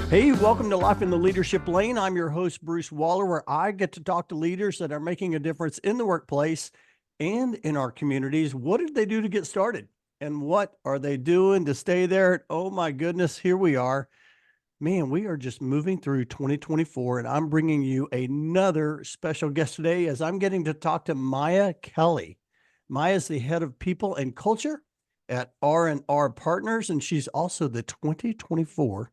Hey, welcome to Life in the Leadership Lane. I'm your host, Bruce Waller, where I get to talk to leaders that are making a difference in the workplace and in our communities. What did they do to get started? And what are they doing to stay there? Oh my goodness, here we are. Man, we are just moving through 2024, and I'm bringing you another special guest today as I'm getting to talk to Mya Kelly. Mya is the head of people and culture at R&R Partners, and she's also the 2024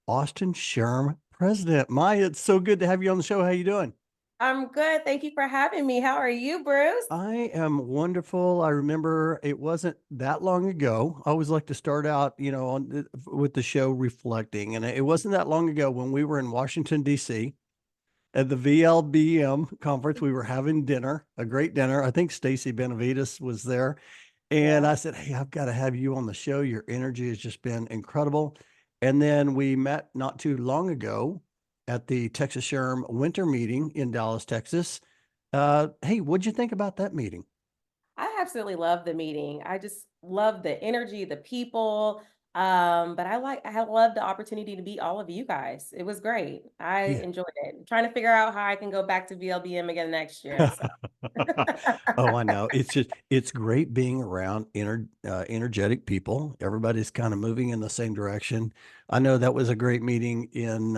Austin SHRM President. Mya, it's so good to have you on the show. How you doing? I'm good. Thank you for having me. How are you, Bruce? I am wonderful. I remember it wasn't that long ago. I always like to start out, with the show reflecting, and it wasn't that long ago when we were in Washington, D.C. at the VLBM conference. We were having dinner, a great dinner. I think Stacy Benavides was there. And Yeah. I said, hey, I've got to have you on the show. Your energy has just been incredible. And then we met not too long ago at the Texas SHRM winter meeting in Dallas, Texas. Hey, what'd you think about that meeting? I absolutely love the meeting. I just love the energy, the people. But I love the opportunity to meet all of you guys. It was great. I Yeah. enjoyed it. I'm trying to figure out how I can go back to VLBM again next year. So Oh, I know. It's great being around energetic people. Everybody's kind of moving in the same direction. I know that was a great meeting in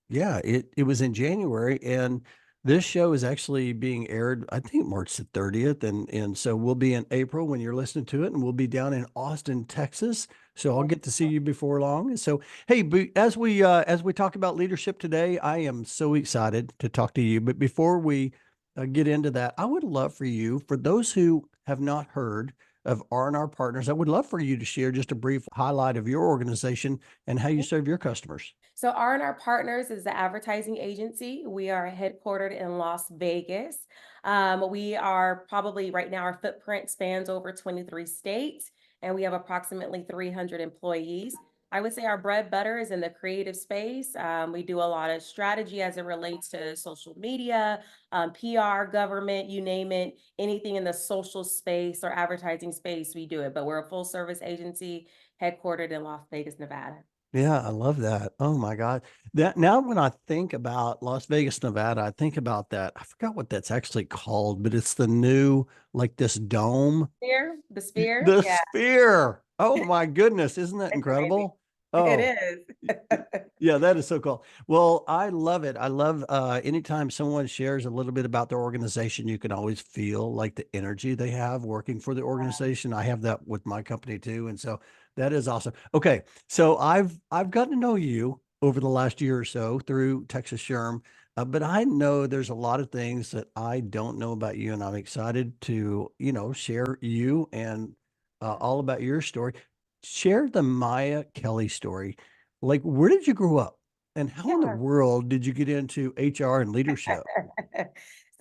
yeah, it was in January, and this show is actually being aired, I think March the 30th, and so we'll be in April when you're listening to it, and we'll be down in Austin, Texas. So I'll get to see you before long. So hey, as we talk about leadership today, I am so excited to talk to you. But before we get into that, I would love for you, for those who have not heard of R&R Partners, I would love for you to share just a brief highlight of your organization and how you serve your customers. So R&R Partners is the advertising agency. We are headquartered in Las Vegas. We are probably right now, our footprint spans over 23 states, and we have approximately 300 employees. I would say our bread butter is in the creative space. We do a lot of strategy as it relates to social media, PR, government, you name it, anything in the social space or advertising space, we do it. But we're a full service agency headquartered in Las Vegas, Nevada. Yeah, I love that. Oh my God. That now when I think about Las Vegas, Nevada, I think about that. I forgot what that's actually called, but it's the new, like this dome. The sphere, The yeah, sphere. Oh my goodness. Isn't that it's amazing. incredible? It Oh, is. yeah, that is so cool. Well, I love it. I love anytime someone shares a little bit about their organization, you can always feel like the energy they have working for the organization. I have that with my company too. And so that is awesome. Okay. So I've gotten to know you over the last year or so through Texas SHRM. But I know there's a lot of things that I don't know about you, and I'm excited to, share you and all about your story. Share the Mya Kelly story. Like, where did you grow up? And how in the Yeah. world did you get into HR and leadership?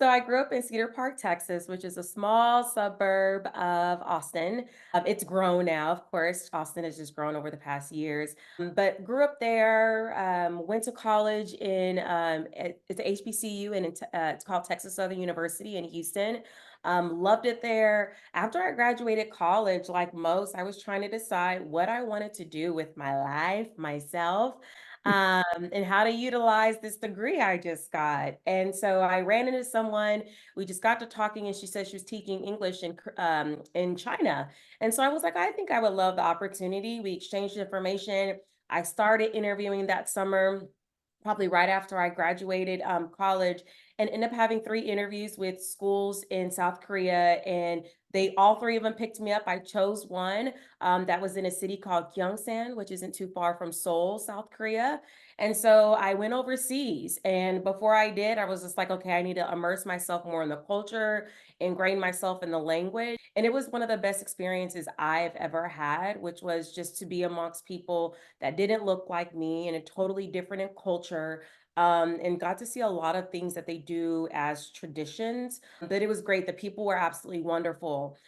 So I grew up in Cedar Park, Texas, which is a small suburb of Austin. It's grown now, of course. Austin has just grown over the past years. But grew up there, went to college in it's a HBCU, and it's called Texas Southern University in Houston. Loved it there. After I graduated college, like most, I was trying to decide what I wanted to do with my life, myself, and how to utilize this degree I just got. And so I ran into someone. We just got to talking, and she said she was teaching English in China. And so I was like, I think I would love the opportunity. We exchanged information. I started interviewing that summer, probably right after I graduated college, and ended up having 3 interviews with schools in South Korea. And they all 3 of them picked me up. I chose one that was in a city called Gyeongsan, which isn't too far from Seoul, South Korea. And so I went overseas. And before I did, I was just like, okay, I need to immerse myself more in the culture, ingrain myself in the language. And it was one of the best experiences I've ever had, which was just to be amongst people that didn't look like me in a totally different culture. And got to see a lot of things that they do as traditions. But it was great. The people were absolutely wonderful.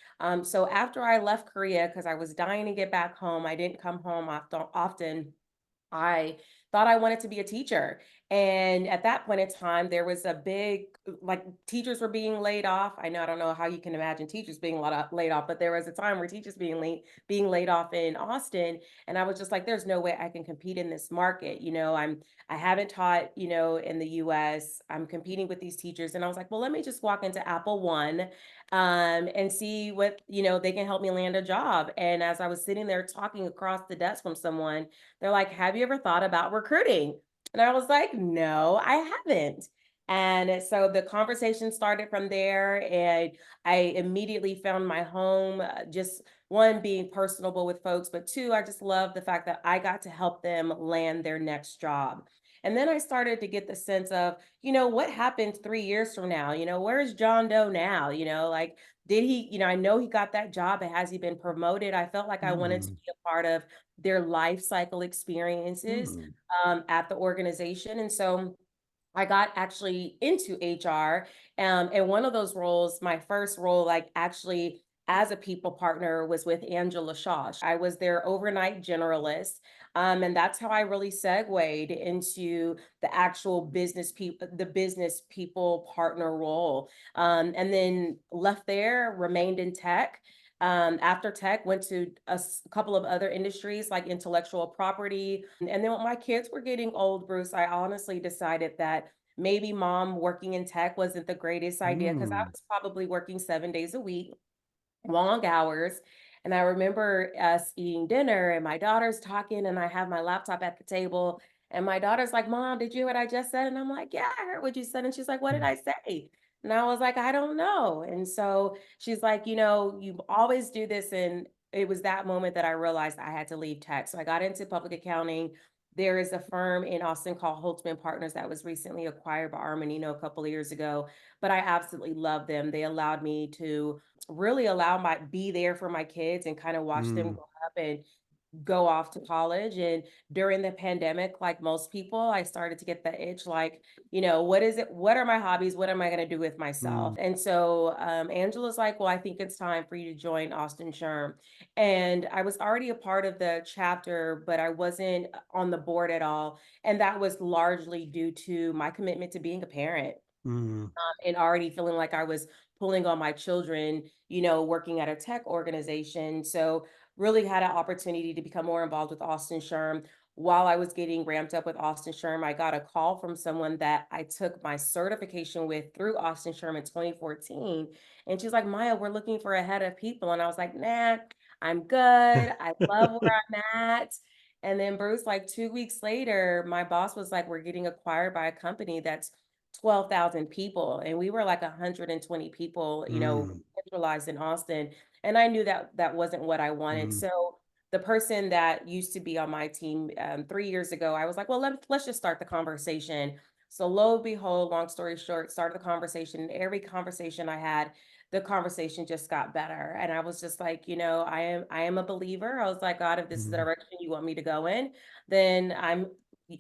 So after I left Korea, because I was dying to get back home, I didn't come home often. I thought I wanted to be a teacher. And at that point in time, there was a big, like, teachers were being laid off. I don't know how you can imagine teachers being laid off, but there was a time where teachers being laid off in Austin. And I was just like, there's no way I can compete in this market. I haven't taught, in the US. I'm competing with these teachers. And I was like, well, let me just walk into Apple One and see what, they can help me land a job. And as I was sitting there talking across the desk from someone, they're like, have you ever thought about recruiting? And I was like, no, I haven't. And so the conversation started from there, and I immediately found my home, just one, being personable with folks, but two, I just love the fact that I got to help them land their next job. And then I started to get the sense of, what happens 3 years from now? Where's John Doe now? Like, did he, I know he got that job, but has he been promoted? I felt like I wanted to Mm, be a part of their life cycle experiences mm, at the organization. And so I got actually into HR. And one of those roles, my first role, like, actually as a people partner, was with Angela Shaw. I was their overnight generalist. And that's how I really segued into the actual business people partner role. And then left there, remained in tech. After tech, went to couple of other industries like intellectual property. And then when my kids were getting old, Bruce, I honestly decided that maybe mom working in tech wasn't the greatest idea, because I mm, was probably working 7 days a week, long hours. And I remember us eating dinner and my daughter's talking, and I have my laptop at the table. And my daughter's like, Mom, did you hear what I just said? And I'm like, yeah, I heard what you said. And she's like, what did mm, I say? And I was like, I don't know. And so she's like, you always do this. And it was that moment that I realized I had to leave tech. So I got into public accounting. There is a firm in Austin called Holtzman Partners that was recently acquired by Armanino a couple of years ago, but I absolutely love them. They allowed me to really allow my be there for my kids and kind of watch them mm, grow up and go off to college. And during the pandemic, like most people, I started to get the itch, like, what is it? What are my hobbies? What am I going to do with myself? mm, And so Angela's like, well, I think it's time for you to join Austin SHRM. And I was already a part of the chapter, but I wasn't on the board at all. And that was largely due to my commitment to being a parent, mm, and already feeling like I was pulling on my children, working at a tech organization. So really had an opportunity to become more involved with Austin SHRM. While I was getting ramped up with Austin SHRM, I got a call from someone that I took my certification with through Austin SHRM in 2014. And she's like, Maya, we're looking for a head of people. And I was like, nah, I'm good. I love where I'm at. And then Bruce, like 2 weeks later, my boss was like, we're getting acquired by a company that's 12,000 people, and we were like 120 people, mm, centralized in Austin. And I knew that that wasn't what I wanted. mm, So the person that used to be on my team 3 years ago, I was like, well, let's just start the conversation. So lo and behold, long story short, started the conversation. And every conversation I had, the conversation just got better. And I was just like, I am a believer. I was like, God, if this is the mm, direction you want me to go in, then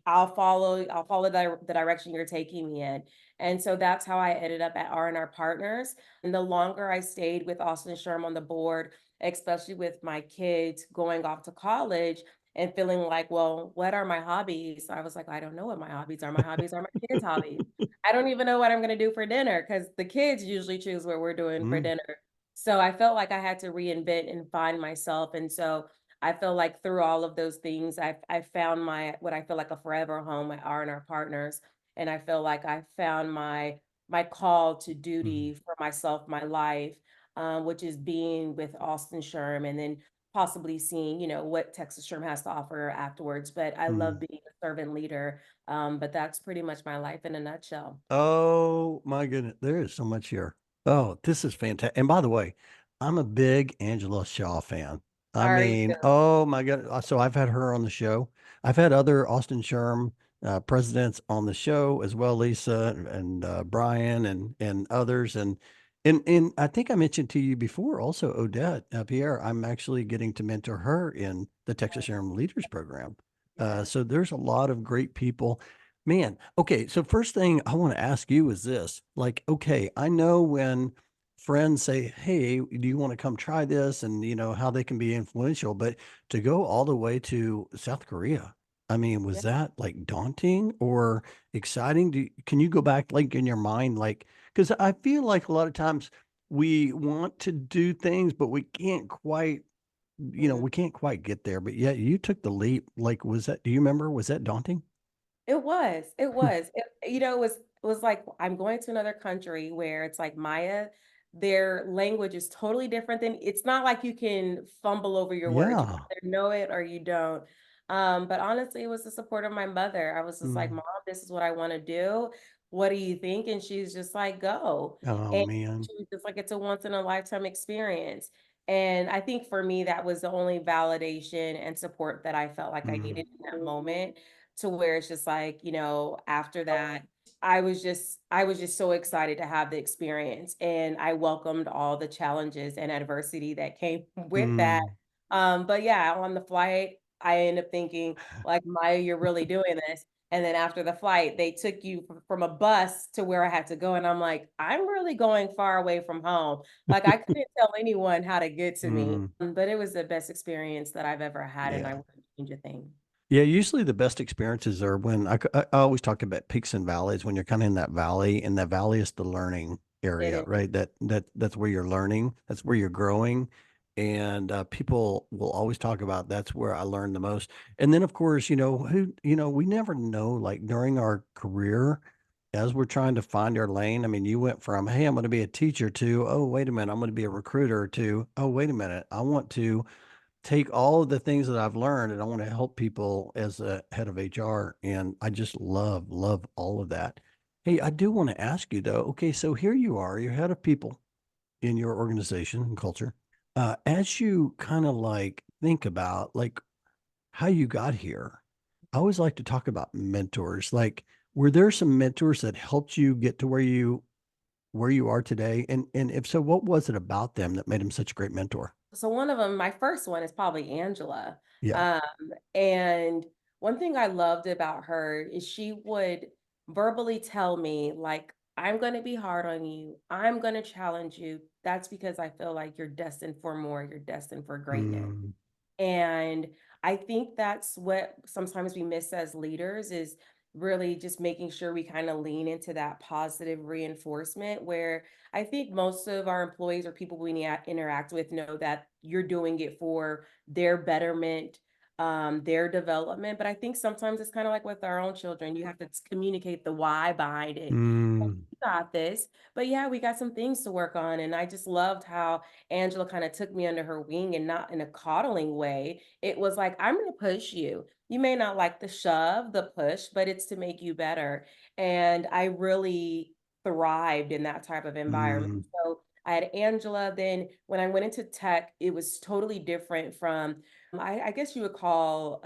I'll follow the direction you're taking me in. And so that's how I ended up at R&R Partners. And the longer I stayed with Austin SHRM on the board, especially with my kids going off to college and feeling like, well, what are my hobbies? I was like, I don't know what my hobbies are. My hobbies are my kids' hobbies. I don't even know what I'm going to do for dinner, because the kids usually choose what we're doing for mm, dinner. So I felt like I had to reinvent and find myself. And so I feel like through all of those things, I found my, what I feel like, a forever home at R&R Partners. And I feel like I found my call to mm, duty for myself, my life, which is being with Austin SHRM, and then possibly seeing, what Texas SHRM has to offer afterwards. But I love mm. being a servant leader. But that's pretty much my life in a nutshell. Oh my goodness, there is so much here. Oh, this is fantastic. And by the way, I'm a big Angela Shaw fan. I Are you? mean, oh my God. So I've had her on the show. I've had other Austin SHRM presidents on the show as well, Lisa and Brian and others. And I think I mentioned to you before also Odette Pierre. I'm actually getting to mentor her in the Texas SHRM Leaders Program. Yeah. So there's a lot of great people. Man, okay. So first thing I want to ask you is this, like, okay, I know when friends say, "Hey, do you want to come try this?" and how they can be influential, but to go all the way to South Korea, I mean, was that, like, daunting or exciting? Can you go back, like, in your mind, like, because I feel like a lot of times we want to do things, but we can't quite, Mhm. we can't quite get there, but yet you took the leap. Like, was that do you remember? Was that daunting? It was, it was. It was like I'm going to another country where it's like Maya, their language is totally different than it's not like you can fumble over your words. You Yeah. either know it or you don't. But honestly, it was the support of my mother. I was just like, Mm. Mom, this is what I want to do. What do you think? And she's just like, go. Oh, And man. she was just like, it's a once in a lifetime experience. And I think for me, that was the only validation and support that I felt like I Mm. needed in that moment to where it's just like, after that, I was just so excited to have the experience and I welcomed all the challenges and adversity that came with that. Mm. But yeah, on the flight, I ended up thinking, like, Maya, you're really doing this. And then after the flight, they took you from a bus to where I had to go. And I'm like, I'm really going far away from home. Like, I couldn't tell anyone how to get to me. Mm. But it was the best experience that I've ever had. And I Yeah. wouldn't change a thing. Yeah, usually the best experiences are when I always talk about peaks and valleys when you're kinda in that valley, and that valley is the learning It area, is. right? That's where you're learning, that's where you're growing, and, people will always talk about that's where I learned the most. And then, of course, we never know, like, during our career, as we're trying to find our lane, I mean, you went from, "Hey, I'm gonna be a teacher," to, "Oh, wait a minute, I'm gonna be a recruiter," to, "Oh, wait a minute, I want to take all of the things that I've learned and I want to help people as a head of HR. And I just love all of that. Hey, I do want to ask you though. Okay, so here you are, you're head of people in your organization and culture. As you kind of like think about like how you got here, I always like to talk about mentors. Like, were there some mentors that helped you get to where you are today? And if so, what was it about them that made them such a great mentor? So one of them, my first one is probably Angela. Yeah. Um, and one thing I loved about her is she would verbally tell me, like, I'm going to be hard on you. I'm going to challenge you. That's because I feel like you're destined for more. You're destined for greatness. Mm, And I think that's what sometimes we miss as leaders is really just making sure we kind of lean into that positive reinforcement where I think most of our employees or people we interact with know that you're doing it for their betterment, their development. But I think sometimes it's kind of like with our own children, you have to communicate the why behind it. mm, Got this. But yeah, we got some things to work on. And I just loved how Angela kind of took me under her wing and not in a coddling way. It was like, I'm going to push you. You may not like the shove, the push, but it's to make you better. And I really thrived in that type of environment. mm. So I had Angela. Then when I went into tech, it was totally different from, I guess you would call,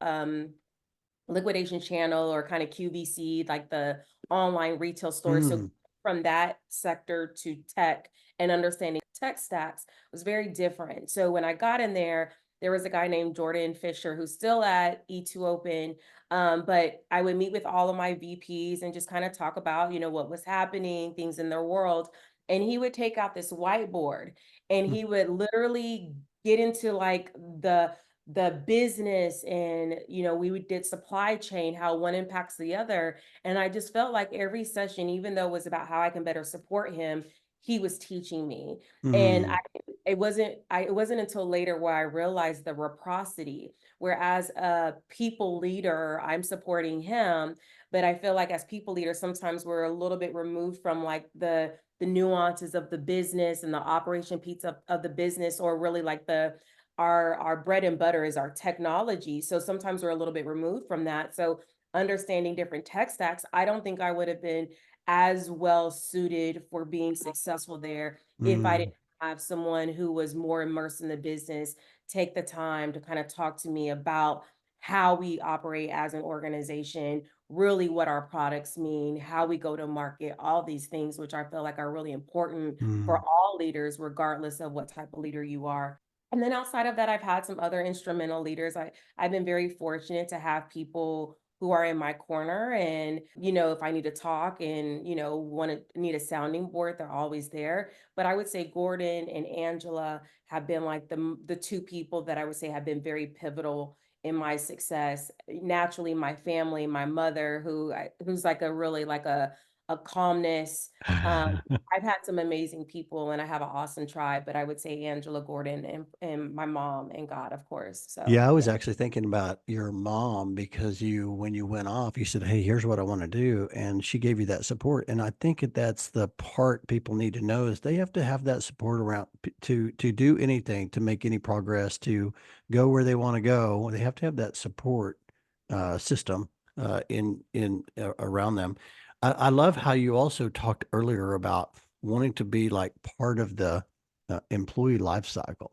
liquidation channel or kind of QVC, like the online retail store. So Mm, from that sector to tech and understanding tech stacks was very different. So when I got in there was a guy named Jordan Fisher who's still at E2 Open. But I would meet with all of my VPs and just kind of talk about, what was happening, things in their world. And he would take out this whiteboard and mm, he would literally get into like the business and we would did supply chain how one impacts the other and I just felt like every session even though it was about how I can better support him he was teaching me and mm, it wasn't until later where I realized the reciprocity whereas a people leader I'm supporting him but I feel like as people leaders sometimes we're a little bit removed from like the nuances of the business and the operation piece of the business or really like the our bread and butter is our technology. So sometimes we're a little bit removed from that. So understanding different tech stacks, I don't think I would have been as well suited for being successful there if I mm, didn't have someone who was more immersed in the business take the time to kind of talk to me about how we operate as an organization, really what our products mean, how we go to market, all these things, which I feel like are really important for mm, all leaders, regardless of what type of leader you are. And then outside of that, I've had some other instrumental leaders. I've been very fortunate to have people who are in my corner and if I need to talk and want to need a sounding board, they're always there. But I would say Gordon and Angela have been like the two people that I would say have been very pivotal in my success. Naturally, my family, my mother, who's like a really like a calmness. Um, I've had some amazing people, and I have an awesome tribe. But I would say Angela Gordon and my mom and God, of course. So Yeah, I was yeah. actually thinking about your mom because when you went off, you said, "Hey, here's what I want to do," and she gave you that support. And I think that's the part people need to know is they have to have that support around to do anything, to make any progress, to go where they want to go. They have to have that support system in around them. I love how you also talked earlier about wanting to be like part of the employee life cycle.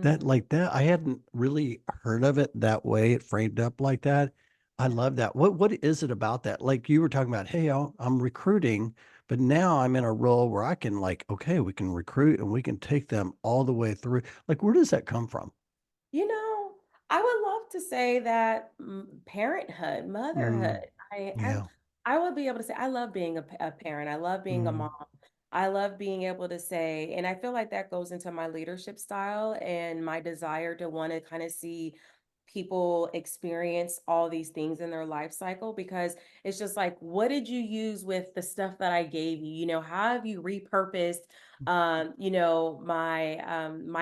That Mhm. like that, I hadn't really heard of it that way, it framed up like that. I love that. What is it about that? Like you were talking about, hey, I'm recruiting, but now I'm in a role where I can like, okay, we can recruit and we can take them all the way through. Like, where does that come from? You know, I would love to say that parenthood, Mm, motherhood. I, I yeah. I would be able to say I love being a parent. I love being a Mm, mom. I love being able to say, and I feel like that goes into my leadership style and my desire to want to kind of see people experience all these things in their life cycle because it's just like, what did you use with the stuff that I gave you? How have you repurposed my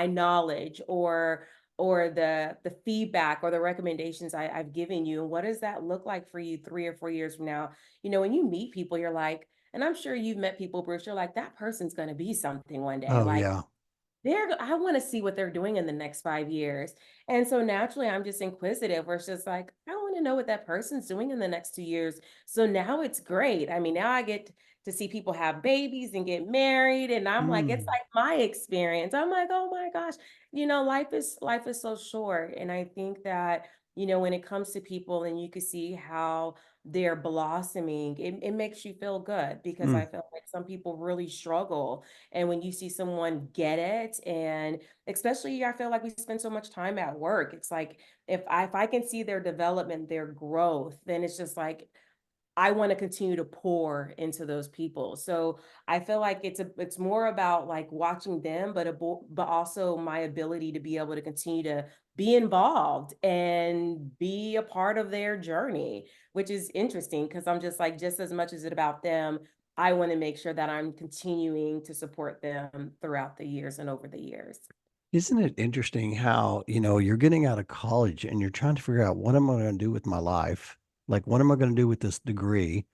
knowledge or the feedback or the recommendations I've given you, and what does that look like for you 3 or 4 years from now? When you meet people, you're like, and I'm sure you've met people, Bruce, you're like, that person's going to be something one day. oh Like, yeah. I want to see what they're doing in the next 5 years. And so naturally, I'm just inquisitive, where it's just like, I want to know what that person's doing in the next 2 years. So now it's great. I mean, now I get to see people have babies and get married. And I'm like, it's Mm, like my experience. I'm like, oh my gosh, life is so short. And I think that, when it comes to people and you can see how they're blossoming, it makes you feel good because I mm, feel like some people really struggle, and when you see someone get it, and especially I feel like we spend so much time at work. It's like if I can see their development, their growth, then it's just like I want to continue to pour into those people. So I feel like it's more about like watching them, but also my ability to be able to continue to be involved and be a part of their journey, which is interesting because I'm just like, just as much as it about them, I want to make sure that I'm continuing to support them throughout the years and over the years. Isn't it interesting how, you're getting out of college and you're trying to figure out what am I going to do with my life? Like, what am I going to do with this degree?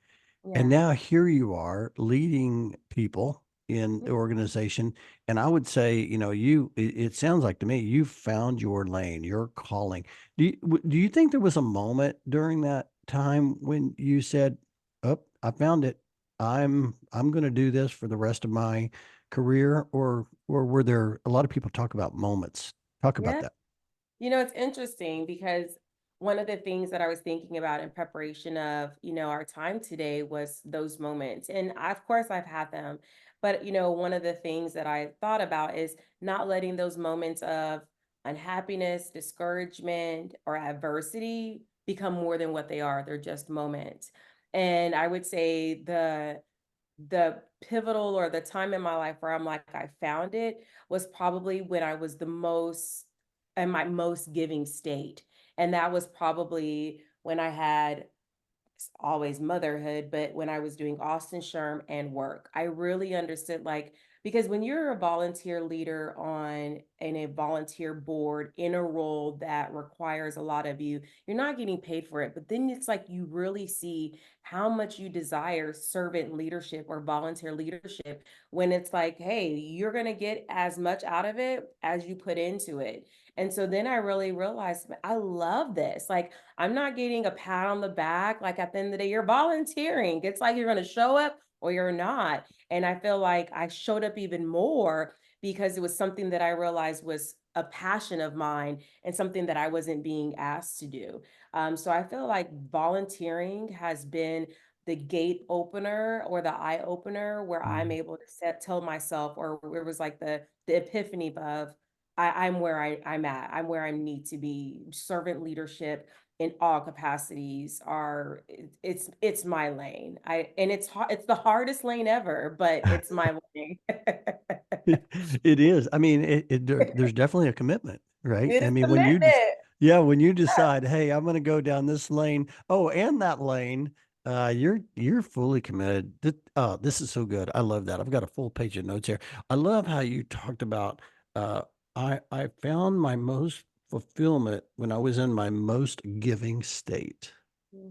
And Yeah. now here you are leading people in the organization. And I would say, it sounds like to me, you found your lane, your calling. Do you think there was a moment during that time when you said, "Oh, I found it. I'm going to do this for the rest of my career," or were there a lot of people talk about moments? Talk about Yeah. that. It's interesting because one of the things that I was thinking about in preparation of, our time today was those moments. And of course I've had them. But, one of the things that I thought about is not letting those moments of unhappiness, discouragement, or adversity become more than what they are. They're just moments. And I would say the pivotal or the time in my life where I'm like, I found it was probably when I was the most in my most giving state. And that was probably when I had always motherhood, but when I was doing Austin SHRM and work, I really understood like because when you're a volunteer leader on in a volunteer board in a role that requires a lot of you, you're not getting paid for it. But then it's like you really see how much you desire servant leadership or volunteer leadership when it's like, hey, you're gonna get as much out of it as you put into it. And so then I really realized I love this. Like I'm not getting a pat on the back. Like at the end of the day, you're volunteering. It's like you're going to show up or you're not. And I feel like I showed up even more because it was something that I realized was a passion of mine and something that I wasn't being asked to do. So I feel like volunteering has been the gate opener or the eye opener where I'm Mm. able to tell myself, or where it was like the epiphany of I'm where I'm at. I'm where I need to be. Servant leadership in all capacities it's my lane. It's the hardest lane ever, but it's my lane. It is. I mean, there's definitely a commitment, right? It I is mean, when you just, commitment. Yeah, when you decide, hey, I'm going to go down this lane, oh, and that lane, you're fully committed. This is so good. I love that. I've got a full page of notes here. I love how you talked about. Uh, I found my most fulfillment when I was in my most giving state.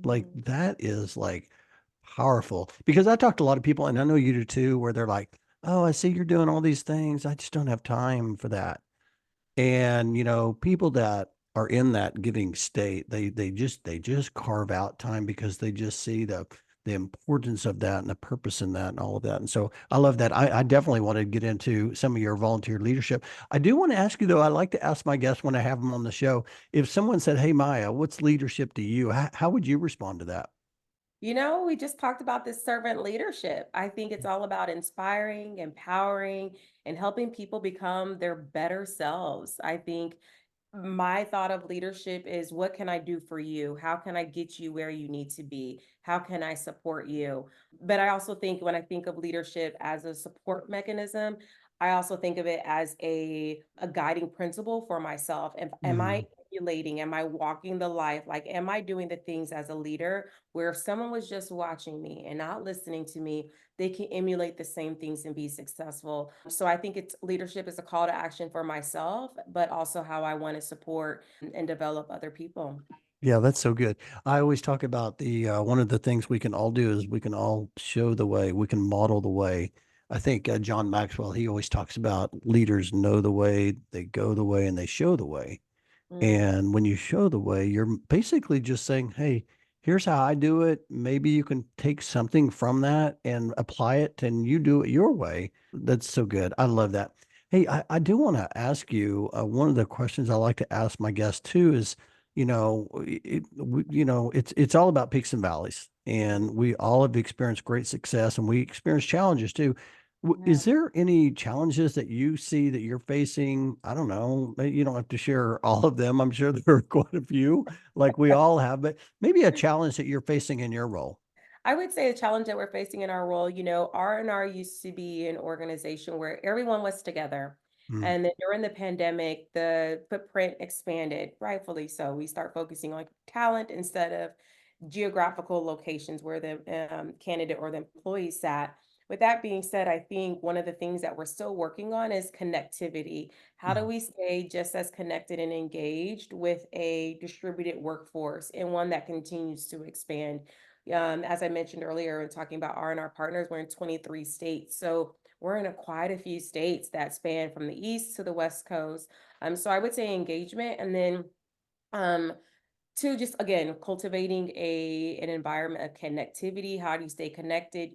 Like Mhm. that is like powerful because I talk to a lot of people, and I know you do too, where they're like, "Oh, I see you're doing all these things. I just don't have time for that." And, people that are in that giving state, they just carve out time because they just see the importance of that and the purpose in that and all of that. And so I love that. I definitely want to get into some of your volunteer leadership. I do want to ask you though, I like to ask my guests when I have them on the show, if someone said, "Hey Maya, what's leadership to you?" How would you respond to that? We just talked about this servant leadership. I think it's all about inspiring, empowering, and helping people become their better selves. I think my thought of leadership is what can I do for you? How can I get you where you need to be? How can I support you? But I also think when I think of leadership as a support mechanism, I also think of it as a guiding principle for myself. Am I Mhm. emulating? Am I walking the life? Like, am I doing the things as a leader where if someone was just watching me and not listening to me, they can emulate the same things and be successful. So I think it's leadership is a call to action for myself, but also how I want to support and develop other people. Yeah, that's so good. I always talk about the one of the things we can all do is we can all show the way, we can model the way. I think John Maxwell, he always talks about leaders know the way, they go the way, and they show the way. Mm, And when you show the way, you're basically just saying, hey, here's how I do it. Maybe you can take something from that and apply it and you do it your way. That's so good. I love that. Hey, I do want to ask you one of the questions I like to ask my guests too is, it's all about peaks and valleys, mm, and we all have experienced great success, and we experience challenges too. Is yeah. there any challenges that you see that you're facing? I don't know. You don't have to share all of them. I'm sure there are quite a few, like we all have, but maybe a challenge that you're facing in your role. I would say a challenge that we're facing in our role, R&R used to be an organization where everyone was together. Mm, And then during the pandemic, the footprint expanded, rightfully so. We start focusing on talent instead of geographical locations where the candidate or the employee sat. With that being said, I think one of the things that we're still working on is connectivity. How do mm, we stay just as connected and engaged with a distributed workforce and one that continues to expand? As I mentioned earlier, in talking about R&R Partners, we're in 23 states. So we're in quite a few states that span from the East to the West Coast. So I would say engagement. And then um, to just again cultivating an environment of connectivity. How do you stay connected?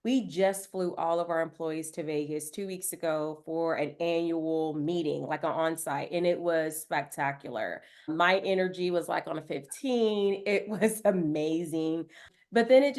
We just flew all of our employees to Vegas 2 weeks ago for an annual meeting, like an on-site, and it was spectacular. My energy was like on a 15. It was amazing. But then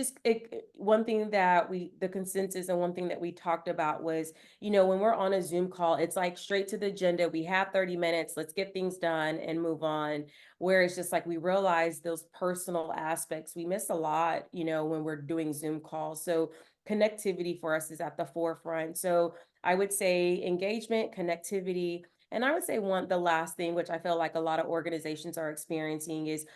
one thing that the consensus and one thing that we talked about was, when we're on a Zoom call, it's like straight to the agenda. We have 30 minutes, let's get things done and move on, where it's just like we realize those personal aspects we miss a lot, when we're doing Zoom calls. So connectivity for us is at the forefront. So I would say engagement, connectivity, and I would say the last thing, which I feel like a lot of organizations are experiencing, is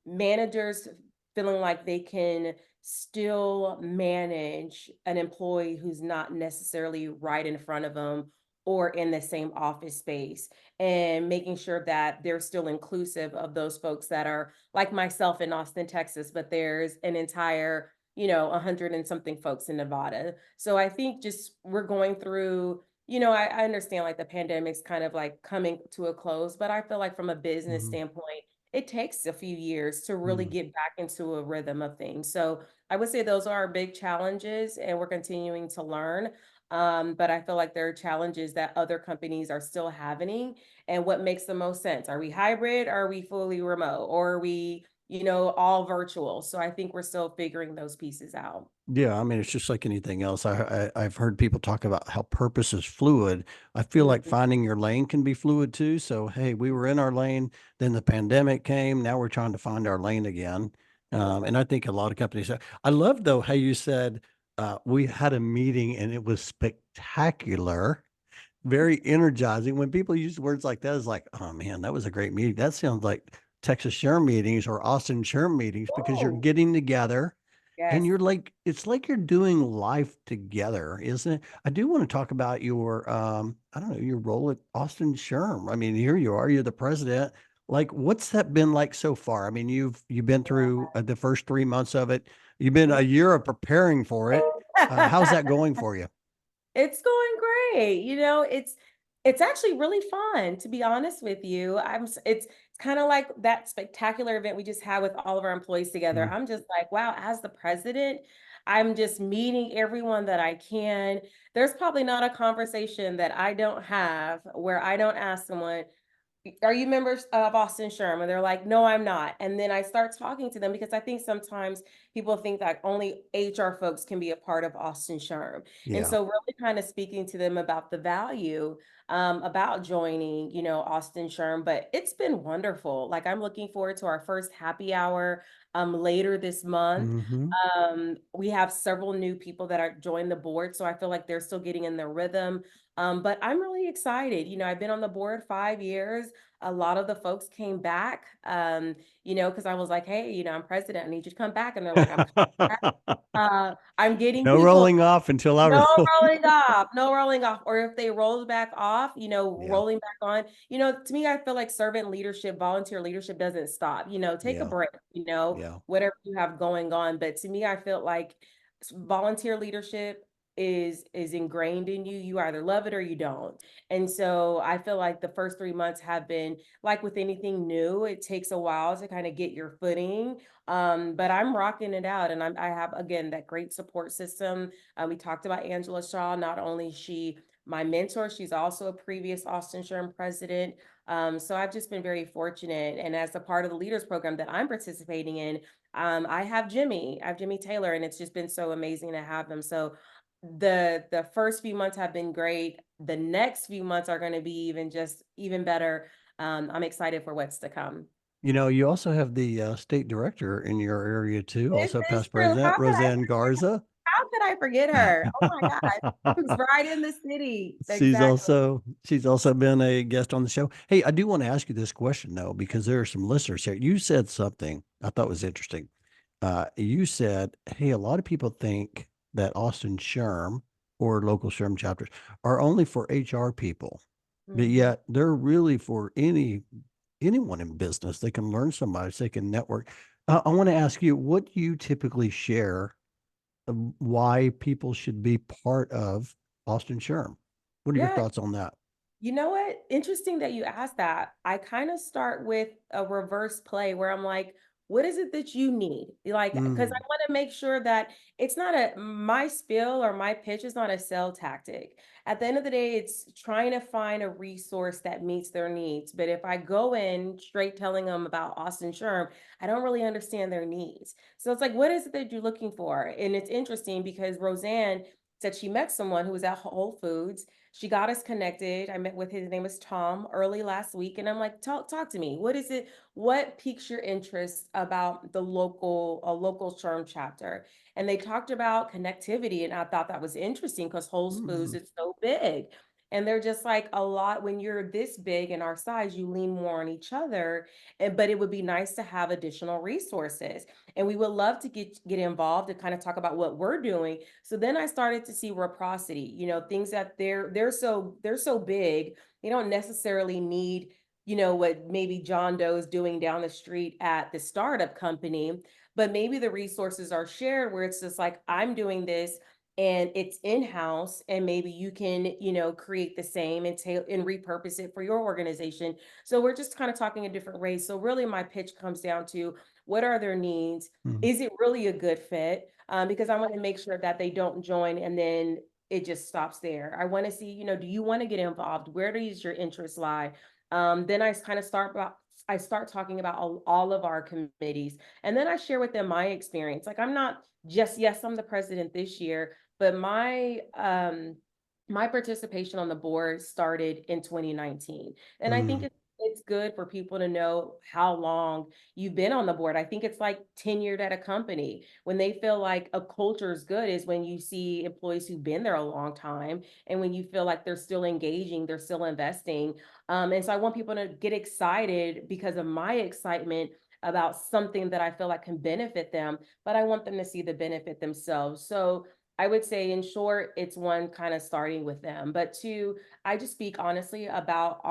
managers feeling like they can still manage an employee who's not necessarily right in front of them or in the same office space, and making sure that they're still inclusive of those folks that are like myself in Austin, Texas, but there's an entire, 100 and something folks in Nevada. So I think just we're going through, I understand like the pandemic's kind of like coming to a close, but I feel like from a business mhm, standpoint, it takes a few years to really mm. get back into a rhythm of things. So I would say those are our big challenges, and we're continuing to learn. But I feel like there are challenges that other companies are still having, and what makes the most sense. Are we hybrid? Are we fully remote? Or are we, all virtual? So I think we're still figuring those pieces out. Yeah, I mean, it's just like anything else. I've heard people talk about how purpose is fluid. I feel like Mhm. finding your lane can be fluid too. So, hey, we were in our lane, then the pandemic came. Now we're trying to find our lane again. And I think a lot of companies. I love though how you said we had a meeting and it was spectacular. very energizing. When people use words like that, it's like, oh man, that was a great meeting. That sounds like Texas SHRM meetings or Austin SHRM meetings because you're Oh, getting together and yes. you're like, it's like you're doing life together, isn't it? I do want to talk about your, I don't know, your role at Austin SHRM. I mean, here you are, you're the president. Like, what's that been like so far? I mean, you've been through the first 3 months of it. You've been a year of preparing for it. How's that going for you? It's going great. It's actually really fun, to be honest with you. It's kind of like that spectacular event we just had with all of our employees together. Mm, I'm just like, wow, as the president, I'm just meeting everyone that I can. There's probably not a conversation that I don't have where I don't ask someone, are you members of Austin SHRM? And they're like, no, I'm not. And then I start talking to them because I think sometimes people think that only HR folks can be a part of Austin SHRM. And yeah. so really kind of speaking to them about the value about joining, Austin SHRM. But it's been wonderful. Like I'm looking forward to our first happy hour later this month. Hmm. We have several new people that are joined the board, so I feel like they're still getting in their rhythm. But I'm really excited. I've been on the board 5 years. A lot of the folks came back, because I was like, hey, I'm president. I need you to come back. And they're like, I'm coming back. I'm getting No people. rolling off until I No roll. rolling off, no rolling off. Or if they roll back off, Yeah. rolling back on. To me, I feel like servant leadership, volunteer leadership doesn't stop. Take a Yeah. break, Yeah. whatever you have going on. But to me, I feel like volunteer leadership is ingrained in you. You either love it or you don't. And so I feel like the first 3 months have been like with anything new, it takes a while to kind of get your footing. But I'm rocking it out, and I have again that great support system. We talked about Angela Shaw. Not only is she my mentor, she's also a previous Austin SHRM president. So I've just been very fortunate. And as a part of the leaders program that I'm participating in, I have Jimmy Taylor, and it's just been so amazing to have him. So the first few months have been great. The next few months are going to be even better. I'm excited for what's to come. You also have the state director in your area too, This also is past true. president, Roseanne Garza. How could I forget her? Oh my God. Who's right in the city. She's Exactly. also she's also been a guest on the show. Hey, I do want to ask you this question though, because there are some listeners here. You said something I thought was interesting. You said, hey, a lot of people think that Austin SHRM or local SHRM chapters are only for HR people, but Mhm. yet they're really for anyone in business. They can learn so much, they can network. I want to ask you, what do you typically share why people should be part of Austin SHRM? What are your Yeah, thoughts on that? you know what? Interesting that you asked that. I kind of start with a reverse play where I'm like, what is it that you need? Like, because I Mm, want to make sure that it's not my spill or my pitch is not a sell tactic. At the end of the day, it's trying to find a resource that meets their needs. But if I go in straight telling them about Austin SHRM, I don't really understand their needs. So it's like, what is it that you're looking for? And it's interesting because Roseanne said she met someone who was at Whole Foods. She got us connected. I met with his name is Tom early last week, and I'm like, talk to me. What is it? What piques your interest about the local SHRM chapter? And they talked about connectivity, and I thought that was interesting because Whole Foods mm, is so big. And they're just like a lot when you're this big and our size, you lean more on each other. But it would be nice to have additional resources. And we would love to get involved and kind of talk about what we're doing. So then I started to see reciprocity, things that they're so big, they don't necessarily need, what maybe John Doe is doing down the street at the startup company, but maybe the resources are shared where it's just like, I'm doing this and it's in-house, and maybe you can, create the same and repurpose it for your organization. So we're just kind of talking a different ways. So really my pitch comes down to what are their needs? mm. Is it really a good fit? Because I want to make sure that they don't join and then it just stops there. I want to see, do you want to get involved? Where does your interest lie? Then I start talking about all of our committees, and then I share with them my experience. Like I'm not just, yes, I'm the president this year, but my participation on the board started in 2019, and I think Mm. it's it's good for people to know how long you've been on the board. I think it's like tenured at a company. When they feel like a culture is good is when you see employees who've been there a long time and when you feel like they're still engaging, they're still investing. And so I want people to get excited because of my excitement about something that I feel like can benefit them, but I want them to see the benefit themselves. So I would say, in short, it's one, kind of starting with them, but two, I just speak honestly about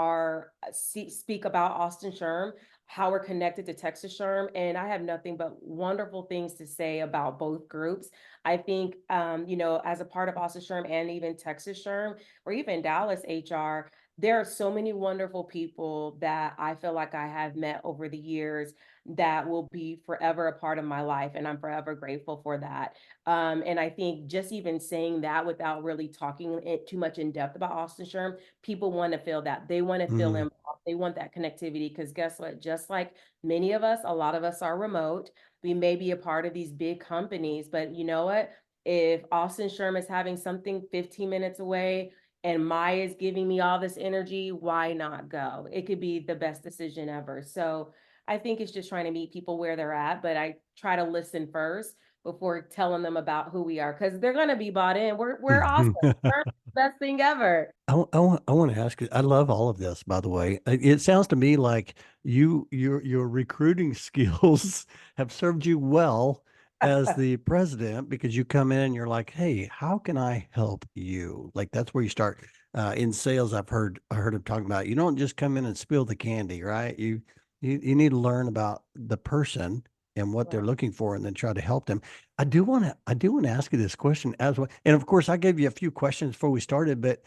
speak about Austin SHRM, how we're connected to Texas SHRM, and I have nothing but wonderful things to say about both groups. I think, as a part of Austin SHRM and even Texas SHRM or even Dallas HR, there are so many wonderful people that I feel like I have met over the years that will be forever a part of my life, and I'm forever grateful for that. And I think just even saying that without really talking it too much in depth about Austin SHRM, people want to feel that. They want to feel Mm, involved. They want that connectivity because guess what? Just like many of us, a lot of us are remote. We may be a part of these big companies, but you know what? If Austin SHRM is having something 15 minutes away and Maya is giving me all this energy, why not go? It could be the best decision ever. So I think it's just trying to meet people where they're at, but I try to listen first before telling them about who we are because they're gonna be bought in. We're awesome. We're the best thing ever. I want to ask you. I love all of this, by the way. It sounds to me like your recruiting skills have served you well as the president because you come in and you're like, hey, how can I help you? Like that's where you start. In sales, I heard him talking about you don't just come in and spill the candy, right? You need to learn about the person and what they're Yeah. looking for, and then try to help them. I do want to ask you this question as well. And of course, I gave you a few questions before we started, but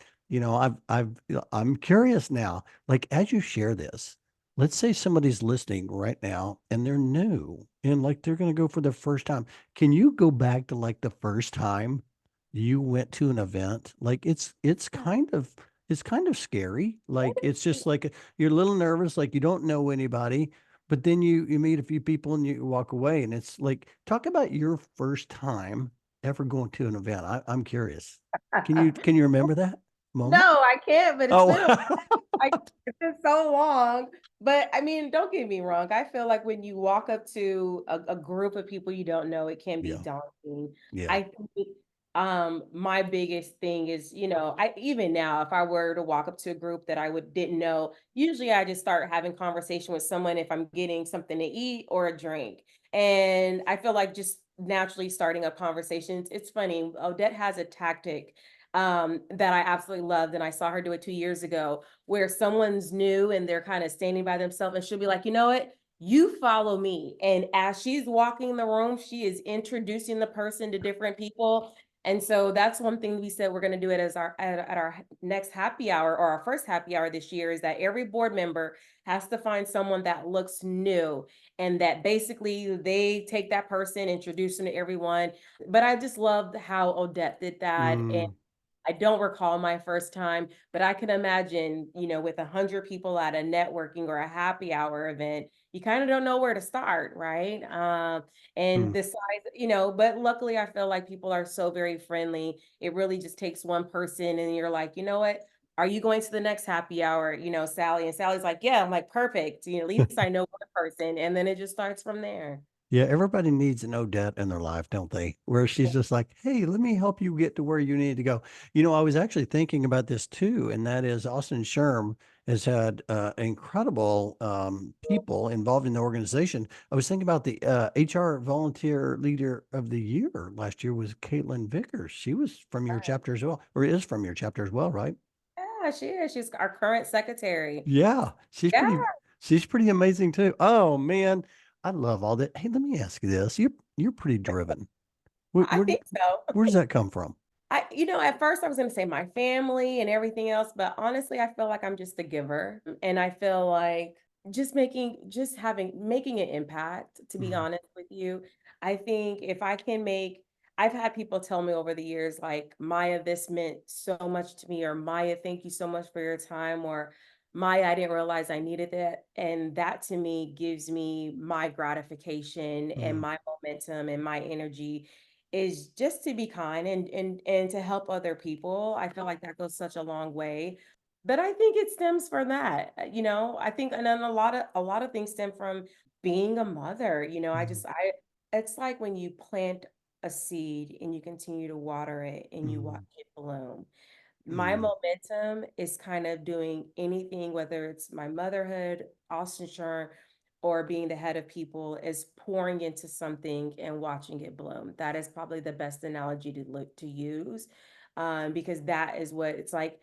I'm curious now, like as you share this, let's say somebody's listening right now and they're new and like they're going to go for the first time. Can you go back to like the first time you went to an event? Like it's kind of scary. Like it's just like you're a little nervous, like you don't know anybody, but then you meet a few people and you walk away and it's like talk about your first time ever going to an event. I'm curious. Can you remember that moment? No, I can't, but it's Oh, been a it's been so long. But I mean, don't get me wrong. I feel like when you walk up to a group of people you don't know, it can be yeah, daunting. yeah. I think my biggest thing is, I even now, if I were to walk up to a group that I would didn't know, usually I just start having conversation with someone if I'm getting something to eat or a drink. And I feel like just naturally starting up conversations. It's funny, Odette has a tactic that I absolutely loved. And I saw her do it 2 years ago, where someone's new and they're kind of standing by themselves, and she'll be like, you know what? You follow me. And as she's walking in the room, she is introducing the person to different people. And so that's one thing we said we're going to do it as at our next happy hour or our first happy hour this year is that every board member has to find someone that looks new and that basically they take that person, introduce them to everyone. But I just loved how Odette did that. And Mm, I don't recall my first time, but I can imagine, with 100 people at a networking or a happy hour event, you kind of don't know where to start, right? And mm. the size, but luckily I feel like people are so very friendly. It really just takes one person and you're like, you know what? Are you going to the next happy hour? Sally. And Sally's like, yeah, I'm like, perfect. At least I know one person. And then it just starts from there. Yeah, everybody needs an Odette in their life, don't they? Where she's just like, "Hey, let me help you get to where you need to go." I was actually thinking about this too, and that is Austin Sherm has had incredible people involved in the organization. I was thinking about the HR Volunteer Leader of the Year last year was Caitlin Vickers. She was from your chapter as well, or is from your chapter as well, right? Yeah, she is. She's our current secretary. Yeah, Yeah, she's pretty amazing too. Oh man, I love all that. Hey, let me ask you this. You're pretty driven. Where, I where do think so. where does that come from? At first I was going to say my family and everything else, but honestly, I feel like I'm just a giver. And I feel like making an impact, to be Mm, honest with you. I think if I can I've had people tell me over the years, like, Maya, this meant so much to me, or Maya, thank you so much for your time, or Maya, I didn't realize I needed that. And that to me gives me my gratification and mm. my momentum and my energy is just to be kind and to help other people. I feel like that goes such a long way. But I think it stems from that, I think, and then a lot of things stem from being a mother, Mhm, it's like when you plant a seed and you continue to water it and you watch mhm, it bloom. My mhm, momentum is kind of doing anything, whether it's my motherhood, Austin SHRM, or being the head of people, is pouring into something and watching it bloom. That is probably the best analogy to use, because that is what it's like.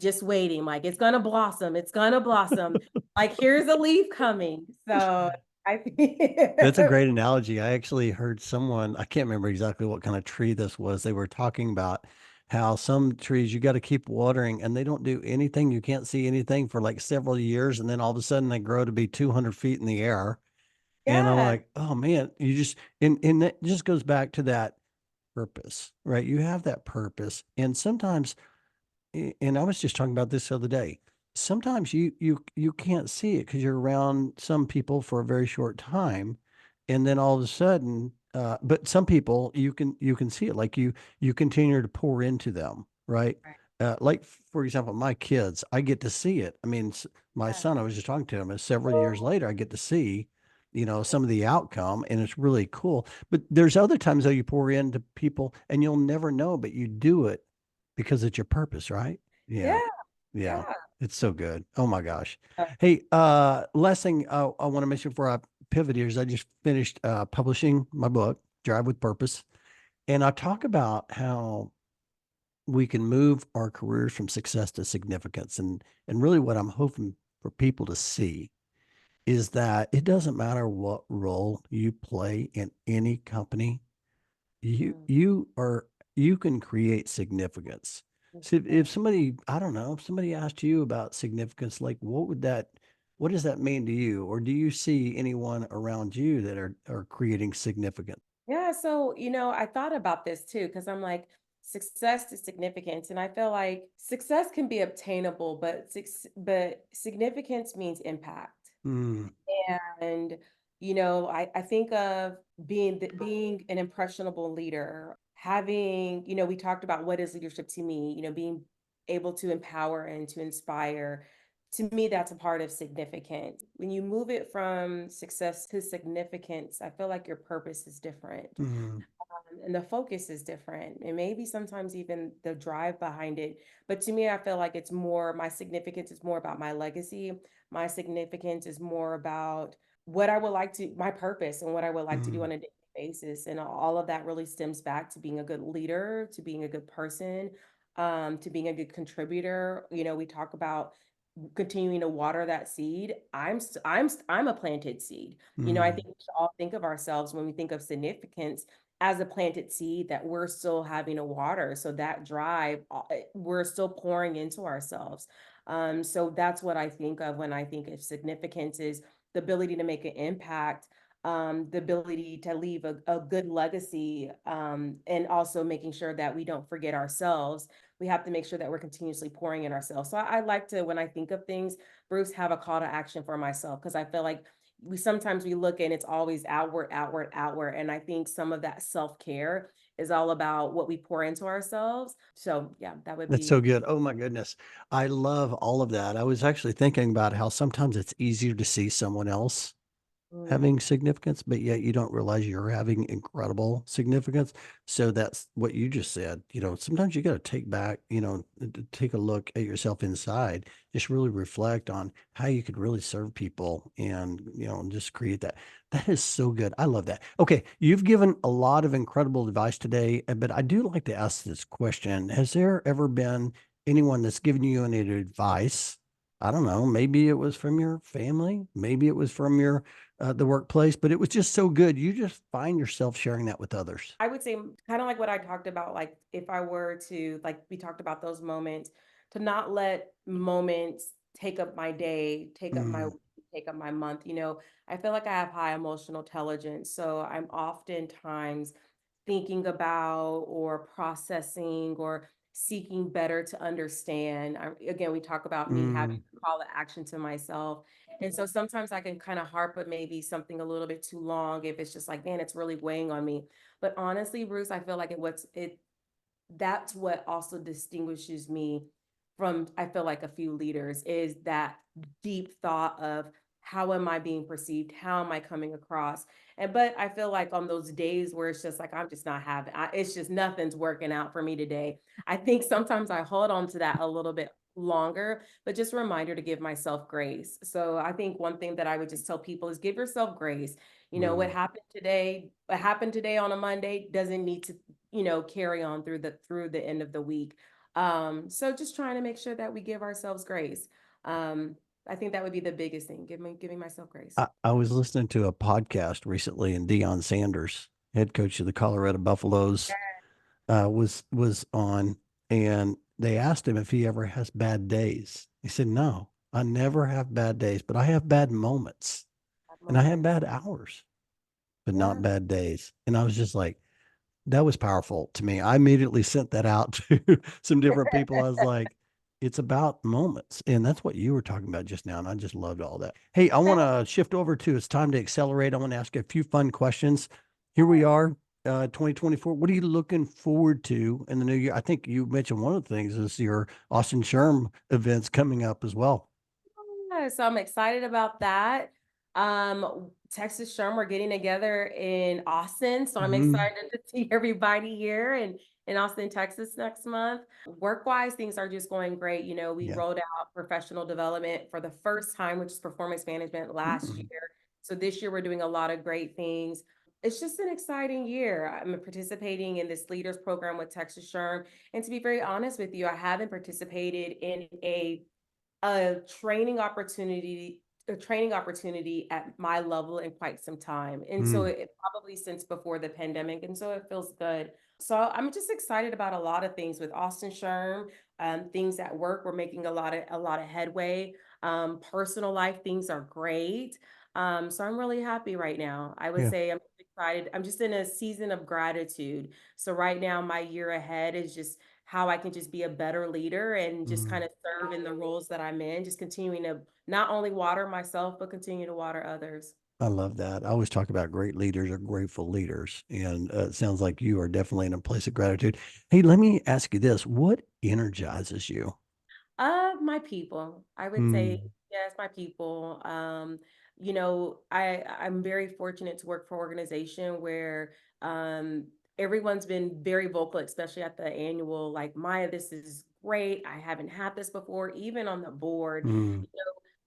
Just waiting, like it's gonna blossom. It's gonna blossom. Like here's a leaf coming. So I That's a think, great analogy. I actually heard someone, I can't remember exactly what kind of tree this was. They were talking about how some trees you got to keep watering and they don't do anything. You can't see anything for like several years. And then all of a sudden they grow to be 200 feet in the air. And I'm yeah, like, oh man, you just, and that just goes back to that purpose, right? You have that purpose. And sometimes and I was just talking about this the other day. Sometimes you can't see it because you're around some people for a very short time, and then all of a sudden, but some people you can see it. Like you continue to pour into them, right? right, Like for example, my kids, I get to see it. I mean, my yeah. son, I was just talking to him, and several years later, I get to see, some of the outcome, and it's really cool. But there's other times though you pour into people, and you'll never know, but you do it because it's your purpose, right? Yeah. Yeah, Yeah. yeah. It's so good. Oh my gosh. Uh, Hey, last thing I want to mention before I pivot here is I just finished publishing my book, Drive with Purpose. And I talk about how we can move our careers from success to significance. And really what I'm hoping for people to see is that it doesn't matter what role you play in any company, you mm, you are you can create significance. So if somebody, I don't know, if somebody asked you about significance, like what does that mean to you? Or do you see anyone around you that are creating significance? Yeah, so, I thought about this too, because I'm like, success to significance. And I feel like success can be obtainable, but significance means impact. Mm, And, I think of being an impressionable leader, having, we talked about what is leadership to me, being able to empower and to inspire. To me, that's a part of significance. When you move it from success to significance, I feel like your purpose is different. mm, And the focus is different, and maybe sometimes even the drive behind it. But to me, I feel like my significance is more about my legacy. My significance is more about my purpose and what I would like to do mm, on a daily basis. And all of that really stems back to being a good leader, to being a good person, to being a good contributor. We talk about continuing to water that seed. I'm a planted seed. I mm. think we should all think of ourselves when we think of significance as a planted seed, that we're still having to water. So that drive, we're still pouring into ourselves. So that's what I think of when I think of significance, is the ability to make an impact, the ability to leave a good legacy, and also making sure that we don't forget ourselves. We have to make sure that we're continuously pouring in ourselves. So I like to, when I think of things, Bruce, have a call to action for myself, because I feel like we look and it's always outward, outward, outward. And I think some of that self-care is all about what we pour into ourselves. So yeah, that would That's so be. good. Oh my goodness. I love all of that. I was actually thinking about how sometimes it's easier to see someone else having Mm, significance, but yet you don't realize you're having incredible significance. So that's what you just said. Sometimes you got to take back, take a look at yourself inside, just really reflect on how you could really serve people and, and just create that. That is so good. I love that. Okay. You've given a lot of incredible advice today, but I do like to ask this question. Has there ever been anyone that's given you any advice? I don't know. Maybe it was from your family. Maybe it was from the workplace, but it was just so good. You just find yourself sharing that with others. I would say kind of like what I talked about, like if I were to, like we talked about those moments, to not let moments take up my day, take up my Mm, week, take up my month. I feel like I have high emotional intelligence. So I'm oftentimes thinking about or processing or seeking better to understand. Again, we talk about me having mm. to call to action to myself. And so sometimes I can kind of harp at maybe something a little bit too long if it's just like, man, it's really weighing on me. But honestly, Bruce, I feel like that's what also distinguishes me from I feel like a few leaders is that deep thought of how am I being perceived? How am I coming across? And but I feel like on those days where it's just like I'm just not having it's just nothing's working out for me today. I think sometimes I hold on to that a little bit longer, but just a reminder to give myself grace. So I think one thing that I would just tell people is give yourself grace. You know, Mm. what happened today on a Monday doesn't need to, carry on through the end of the week. So just trying to make sure that we give ourselves grace. Um, I think that would be the biggest thing, giving myself grace. I was listening to a podcast recently, and Deion Sanders, head coach of the Colorado Buffaloes, was on, and they asked him if he ever has bad days. He said, "No, I never have bad days, but I have bad moments, At and I have moments. bad hours, but not Yeah. bad days." And I was just like, that was powerful to me. I immediately sent that out to some different people. I was like, it's about moments. And that's what you were talking about just now. And I just loved all that. Hey, I want to shift over to it's time to accelerate. I want to ask you a few fun questions. Here we are, 2024. What are you looking forward to in the new year? I think you mentioned one of the things is your Austin SHRM events coming up as well. Yeah, so I'm excited about that. Texas SHRM, we're getting together in Austin, so I'm Mhm. excited to see everybody here in Austin, Texas next month. Work-wise, things are just going great. You know, we Yeah. rolled out professional development for the first time, which is performance management last Mm. year. So this year we're doing a lot of great things. It's just an exciting year. I'm participating in this leaders program with Texas SHRM. And to be very honest with you, I haven't participated in a training opportunity at my level in quite some time. And so Mm. it probably since before the pandemic. And so it feels good. So I'm just excited about a lot of things with Austin Sherm, things at work. We're making a lot of headway. Personal life, things are great. So I'm really happy right now. I would Yeah. say I'm excited. I'm just in a season of gratitude. So right now, my year ahead is just how I can just be a better leader and just kind Mm. of serve in the roles that I'm in, just continuing to not only water myself, but continue to water others. I love that. I always talk about great leaders or grateful leaders. And it sounds like you are definitely in a place of gratitude. Hey, let me ask you this. What energizes you? My people. I would say Mm. yes, my people. I'm very fortunate to work for an organization where everyone's been very vocal, especially at the annual, like, Maya, this is great. I haven't had this before, even on the board. Mm.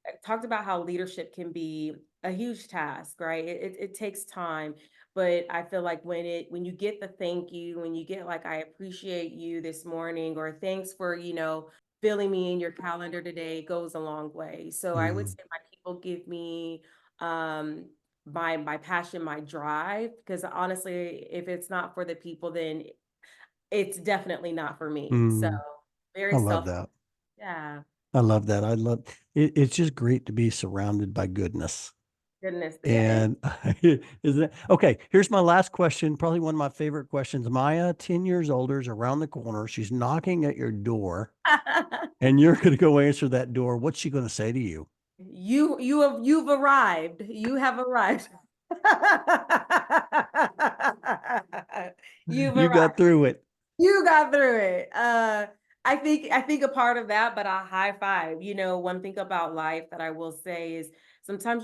I talked about how leadership can be a huge task, right? It takes time, but I feel like when you get the thank you, when you get like I appreciate you this morning, or thanks for filling me in your calendar today, goes a long way. So I would Mm. say my people give me um my passion, my drive, because honestly, if it's not for the people, then it's definitely not for me. So Mm. I very love self, that. yeah, I love that. I love it. It's just great to be surrounded by goodness. goodness, yeah, and And is that okay? Here's my last question, probably one of my favorite questions. Maya, 10 years older, is around the corner. She's knocking at your door, and you're going to go answer that door. What's she going to say to you? you've arrived. You have arrived. You've You got arrived. through it. You got through it. I think a part of that, but a high five. One thing about life that I will say is sometimes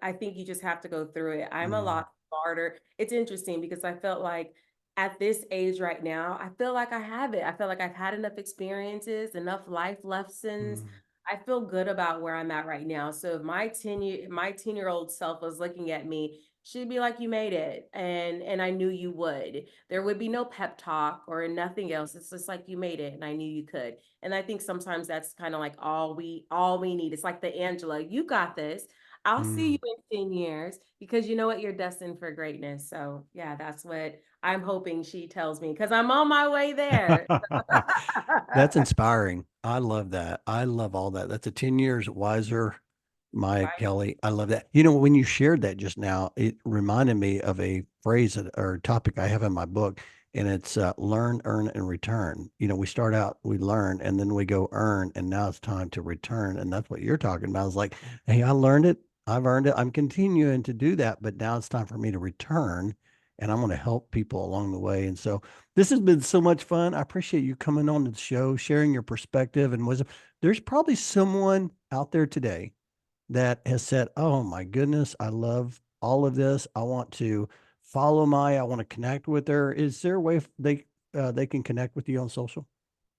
I think you just have to go through it. I'm a Mm. lot smarter. It's interesting because I felt like at this age right now, I feel like I have it. I feel like I've had enough experiences, enough life lessons. Mm. I feel good about where I'm at right now. So if my 10-year-old self was looking at me, she'd be like, you made it. And I knew you would. There would be no pep talk or nothing else. It's just like you made it and I knew you could. And I think sometimes that's kind of like all we need. It's like the Angela, you got this. I'll see you Mm. in 10 years because you know what? You're destined for greatness. So yeah, that's what I'm hoping she tells me because I'm on my way there. That's inspiring. I love that. I love all that. That's a 10 years wiser Mya Right. Kelly. I love that. You know, when you shared that just now, it reminded me of a phrase or topic I have in my book, and it's learn, earn, and return. You know, we start out, we learn, and then we go earn, and now it's time to return. And that's what you're talking about. It's like, hey, I learned it. I've earned it. I'm continuing to do that, but now it's time for me to return. and I'm going to help people along the way. And so this has been so much fun. I appreciate you coming on to the show, sharing your perspective and wisdom. There's probably someone out there today that has said, "Oh my goodness, I love all of this. I want to follow Maya. I want to connect with her." Is there a way they can connect with you on social?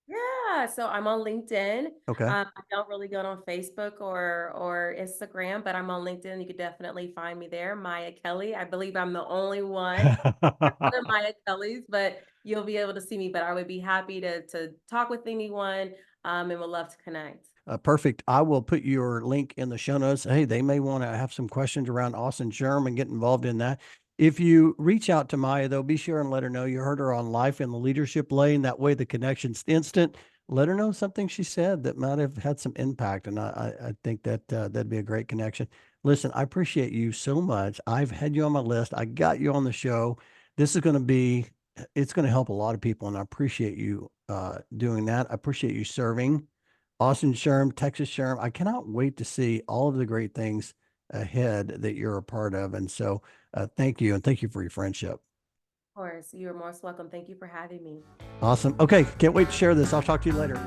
Yeah, so I'm on LinkedIn. Okay. I don't really go on Facebook or Instagram, but I'm on LinkedIn. You could definitely find me there, Mya Kelly. I believe I'm the only one. There's other Mya Kellys, but you'll be able to see me. But I would be happy to talk with anyone, and would love to connect. Perfect. I will put your link in the show notes. Hey, they may want to have some questions around Austin SHRM and get involved in that. If you reach out to Maya, though, be sure and let her know you heard her on Life in the Leadership Lane. That way, the connection's instant. Let her know something she said that might have had some impact, and I think that that'd be a great connection. Listen, I appreciate you so much. I've had you on my list. I got you on the show. This is going to be, it's going to help a lot of people, and I appreciate you doing that. I appreciate you serving Austin SHRM, Texas SHRM. I cannot wait to see all of the great things ahead that you're a part of. And so thank you. And thank you for your friendship. Of course, you're most welcome. Thank you for having me. Awesome. Okay. Can't wait to share this. I'll talk to you later.